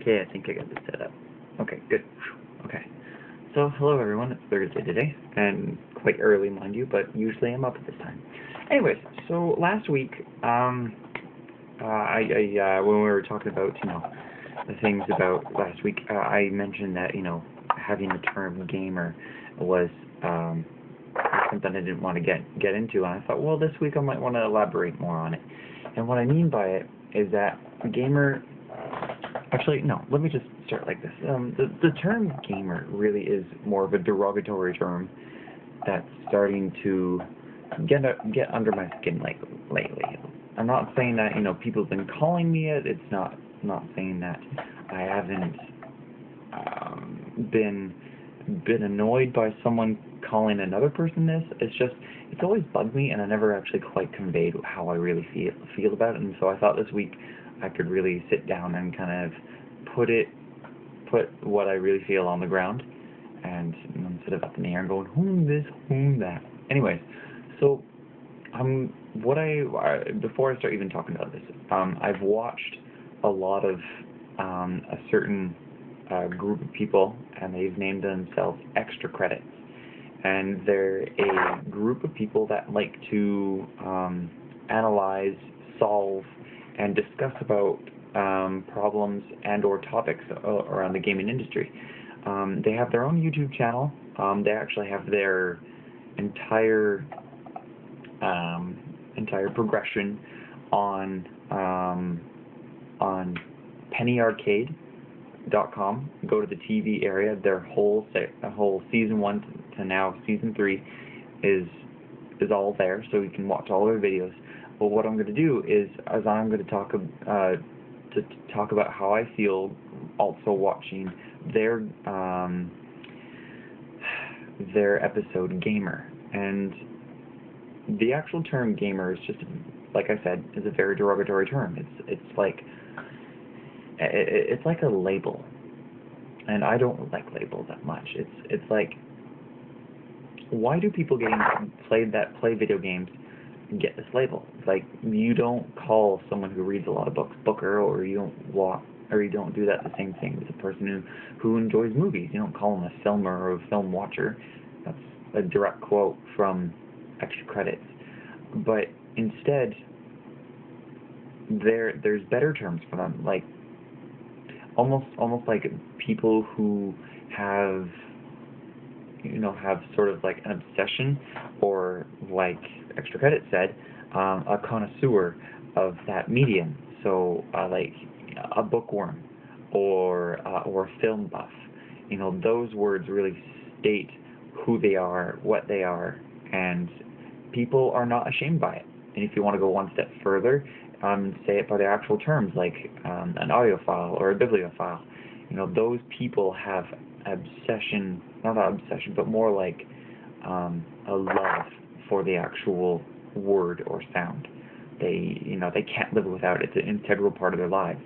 Okay, I think I got this set up. Okay, good. Okay. So, hello everyone, it's Thursday today, and quite early, mind you, but usually I'm up at this time. Anyways, so last week, when we were talking about, the things about last week, I mentioned that, having the term gamer was, something I didn't want to get into, and I thought, well, this week I might want to elaborate more on it. And what I mean by it is that gamer. Actually, no, let me just start like this. The term gamer really is more of a derogatory term that's starting to get under my skin lately. I'm not saying that, people have been calling me it. It's not saying that I haven't been annoyed by someone calling another person this. It's always bugged me, and I never actually quite conveyed how I really feel about it. And so I thought this week I could really sit down and kind of put what I really feel on the ground, and instead of up in the air and going whom this, whom that. Anyways, so before I start even talking about this, I've watched a lot of a certain group of people, and they've named themselves Extra Credits, and they're a group of people that like to analyze, solve, and discuss about problems and or topics around the gaming industry. They have their own YouTube channel. They actually have their entire progression on pennyarcade.com. Go to the TV area. Their whole season 1 to now season 3 is all there, so you can watch all their videos. But what I'm going to do is I'm going to talk about how I feel also watching their episode Gamer. And the actual term gamer is just, like I said, is a very derogatory term. It's like a label, and I don't like labels that much. It's like, why do people play video games get this label? It's like, you don't call someone who reads a lot of books booker, or you don't do that the same thing with a person who enjoys movies. You don't call them a filmer or a film watcher. That's a direct quote from Extra Credits. But instead, there's better terms for them, like almost like people who have sort of like an obsession, or like Extra Credit said, a connoisseur of that medium. So like a bookworm or a film buff. Those words really state who they are, what they are, and people are not ashamed by it. And if you want to go one step further, say it by their actual terms, like an audiophile or a bibliophile. Those people have not obsession, but more like a love for the actual word or sound. They can't live without it. It's an integral part of their lives.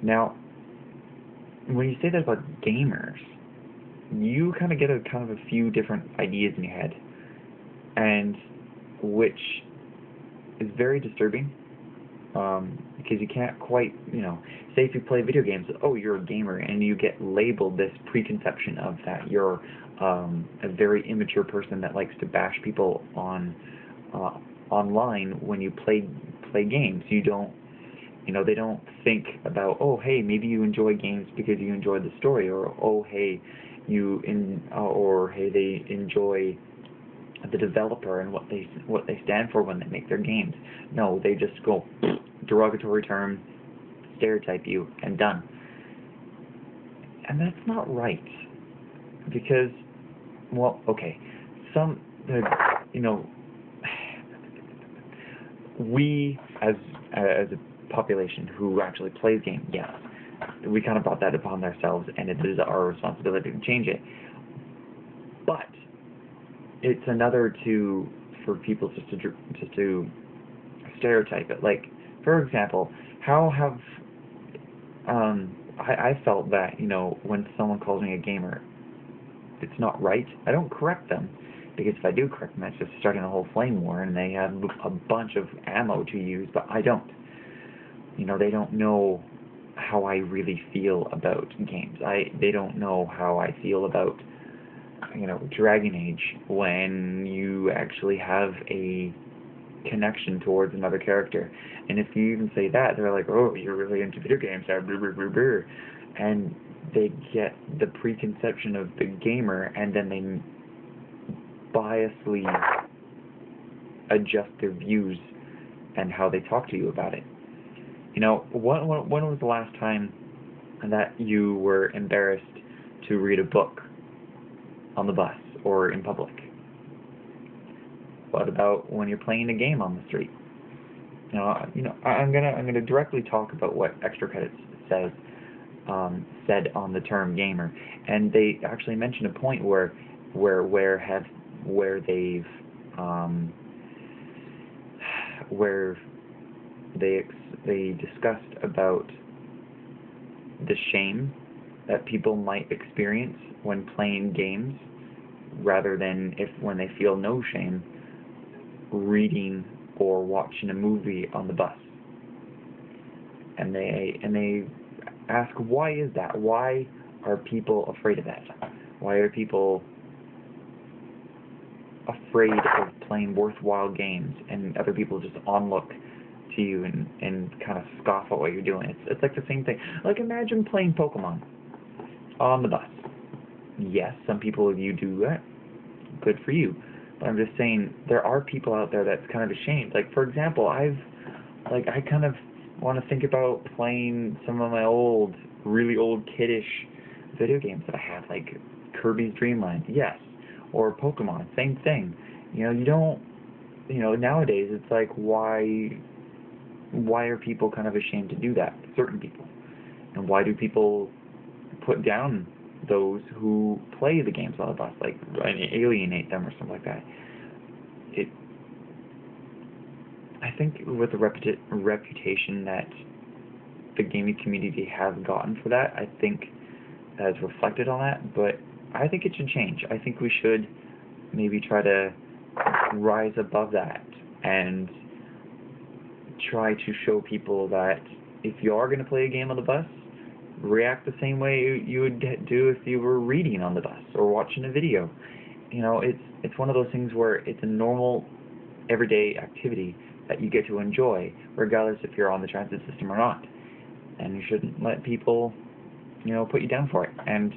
Now, when you say that about gamers, you kind of get a few different ideas in your head, and which is very disturbing, because you can't quite, say if you play video games, oh, you're a gamer, and you get labeled this preconception of that you're a very immature person that likes to bash people online when you play games. You don't, they don't think about, oh, hey, maybe you enjoy games because you enjoy the story, or oh, hey, they enjoy the developer and what they stand for when they make their games. No, they just go derogatory term, stereotype you, and done. And that's not right, because, well, okay, we as a population who actually plays games, yes, we kind of brought that upon ourselves, and it is our responsibility to change it. But it's another for people just to stereotype it. Like, for example, how have I felt that when someone calls me a gamer, it's not right. I don't correct them, because if I do correct them, that's just starting a whole flame war, and they have a bunch of ammo to use, but I don't. They don't know how I really feel about games. They don't know how I feel about, Dragon Age, when you actually have a connection towards another character. And if you even say that, they're like, oh, you're really into video games, blah, blah, blah, blah. And they get the preconception of the gamer, and then they biasly adjust their views and how they talk to you about it. When was the last time that you were embarrassed to read a book on the bus or in public? What about when you're playing a game on the street? I'm gonna directly talk about what Extra Credits said on the term gamer, and they actually mentioned a point where they've where they discussed about the shame that people might experience when playing games, rather than when they feel no shame reading or watching a movie on the bus. And they ask, why is that? Why are people afraid of that? Why are people afraid of playing worthwhile games and other people just onlook to you and kind of scoff at what you're doing? It's like the same thing. Like, imagine playing Pokemon on the bus. Yes, some people of you do that. Good for you. But I'm just saying, there are people out there that's kind of ashamed. Like, for example, I kind of want to think about playing some of my really old kiddish video games that I have, like Kirby's Dream Land, yes, or Pokemon, same thing. You don't, nowadays it's like, why are people kind of ashamed to do that, certain people? And why do people put down those who play the games on the bus, like alienate them or something like that? I think with the reputation that the gaming community has gotten for that, I think has reflected on that, but I think it should change. I think we should maybe try to rise above that and try to show people that if you are going to play a game on the bus, react the same way you would do if you were reading on the bus or watching a video. It's one of those things where it's a normal, everyday activity that you get to enjoy, regardless if you're on the transit system or not. And you shouldn't let people, put you down for it. And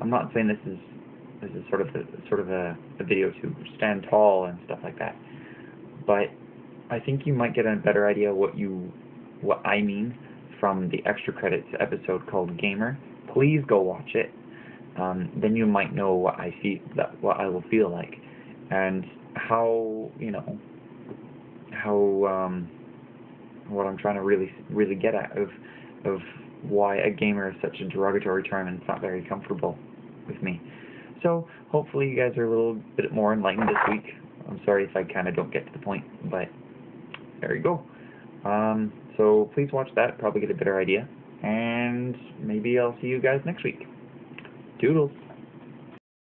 I'm not saying this is sort of a video to stand tall and stuff like that, but I think you might get a better idea what I mean from the Extra Credits episode called Gamer. Please go watch it. Then you might know what I will feel like, and what I'm trying to really get at of why a gamer is such a derogatory term, and it's not very comfortable with me. So hopefully you guys are a little bit more enlightened this week. I'm sorry if I kind of don't get to the point, but there you go. So please watch that, probably get a better idea, and maybe I'll see you guys next week. Doodles.